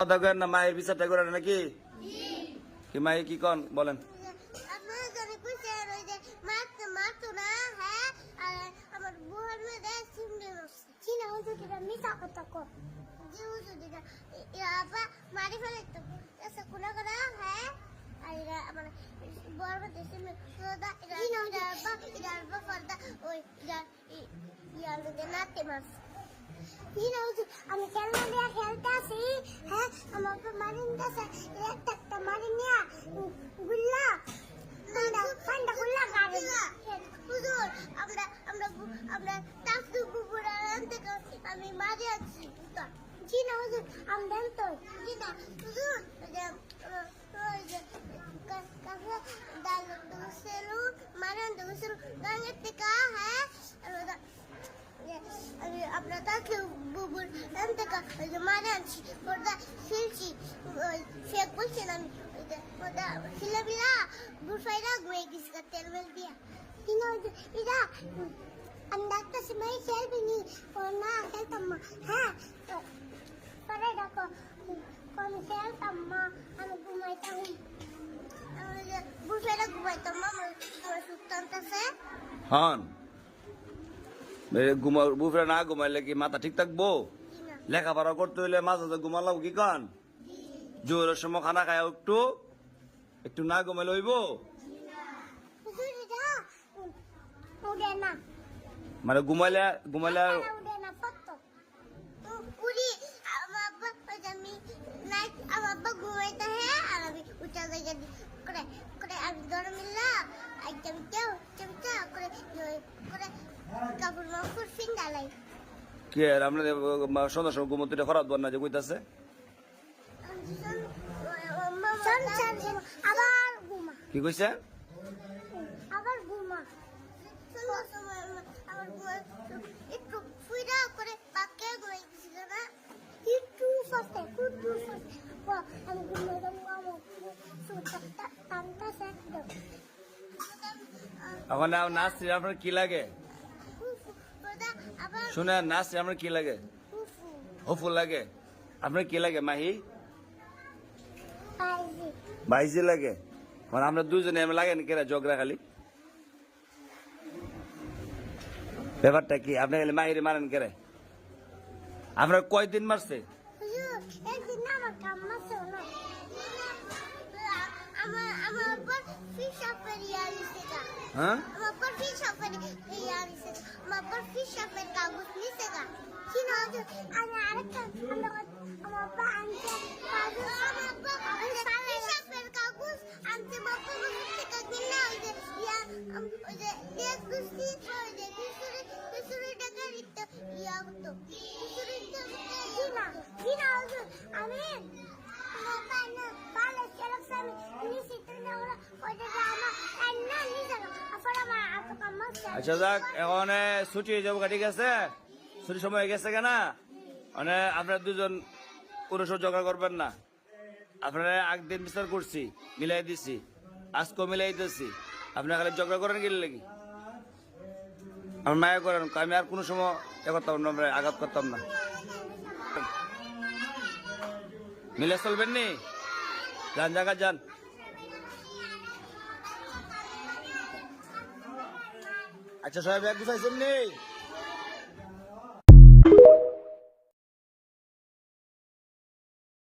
কথা করেন না, মায়ের বিচারটা করেন নাকি কি মাই কি কন বলেন? আমি খেলনা দিয়ে খেলতে আসি, হ্যাঁ আমার মারিন কাছে একটা মারিন নিয়ে গুল্লা ঠান্ডা গুল্লা গাড়ি হুজুর আমরা আমরা আমরা তাসু বুবুরা আনতে আমি মারি আছি জি না হুজুর আমি দেন তো জি না হুজুর কাকা দাল দুসেলু মারান দুসেলু গাঙ্গে টিকা হ্যাঁ আপনার তাকে বুবুর এমতেকা মারে আনছি ওটা ফেলছি ফেক বলছেন আমি ওটা খিলাবিলা বুফাইরা ঘুরে গেছি তেল মেল দিয়া কিন্তু এটা আমি ডাক্তার সময় খেলবি নি না খেলতাম মা হ্যাঁ পরে দেখো কোন খেলতাম মা আমি ঘুমাইতাম বুফাইরা ঘুমাইতাম মা আমার সুতান্তাছে হন বুফে না ঘুমাইলে কি মাথা ঠিক থাকবো? লেখাপড়া করতে হইলে মাথা ঘুমালাম কি কন? জোরের সময় খানা খায় একটু একটু না ঘুমাইলে হইব? মানে ঘুমাইলে ঘুমাইলে কি আর আপনাদের সন্ধ্যার সময় ঘুমোতে খরাব দর না যে কইতাছে কি কইছে? আবার ঘুমা একটু ফুইরা করে পাকে ঘুমাই দিছিল না একটু ফাস্টে কুটু ফাস্টে আমি ঘুমাইলাম আমো সুতা টানটা সেট দাও এখন নাচছি আপনার কি লাগে শুনেন? নাচছি আপনার কি লাগে? হফুল লাগে। আপনার কি লাগে মাহি? বাইজি লাগে। মানে আমরা দুজনে লাগেন কেরা জগরা খালি ব্যাপারটা কি? আপনি খালি মাহিরে মারেন কেরে? আপনার কয়দিন মারছে? হ্যাঁ আচ্ছা যাক, এখন ছুটি হয়ে যাবো, ঠিক আছে? ছুটির সময় হয়ে গেছে কেনা মানে আপনারা দুজন পুরুষ জোগাড় করবেন না। আপনারা একদিন বিচার করছি, মিলাই দিছি, আজকেও মিলাই দিচ্ছি। আপনারা খালি ঝগড়া করেন গেলে লাগি আমার মায়া করেন। আমি আর কোনো সময় এ করতাম না, আমরা আঘাত করতাম না। মিলে চলবেন নি? যান জায়গা যান। আচ্ছা সাহেব এক গুছাইছেন নি?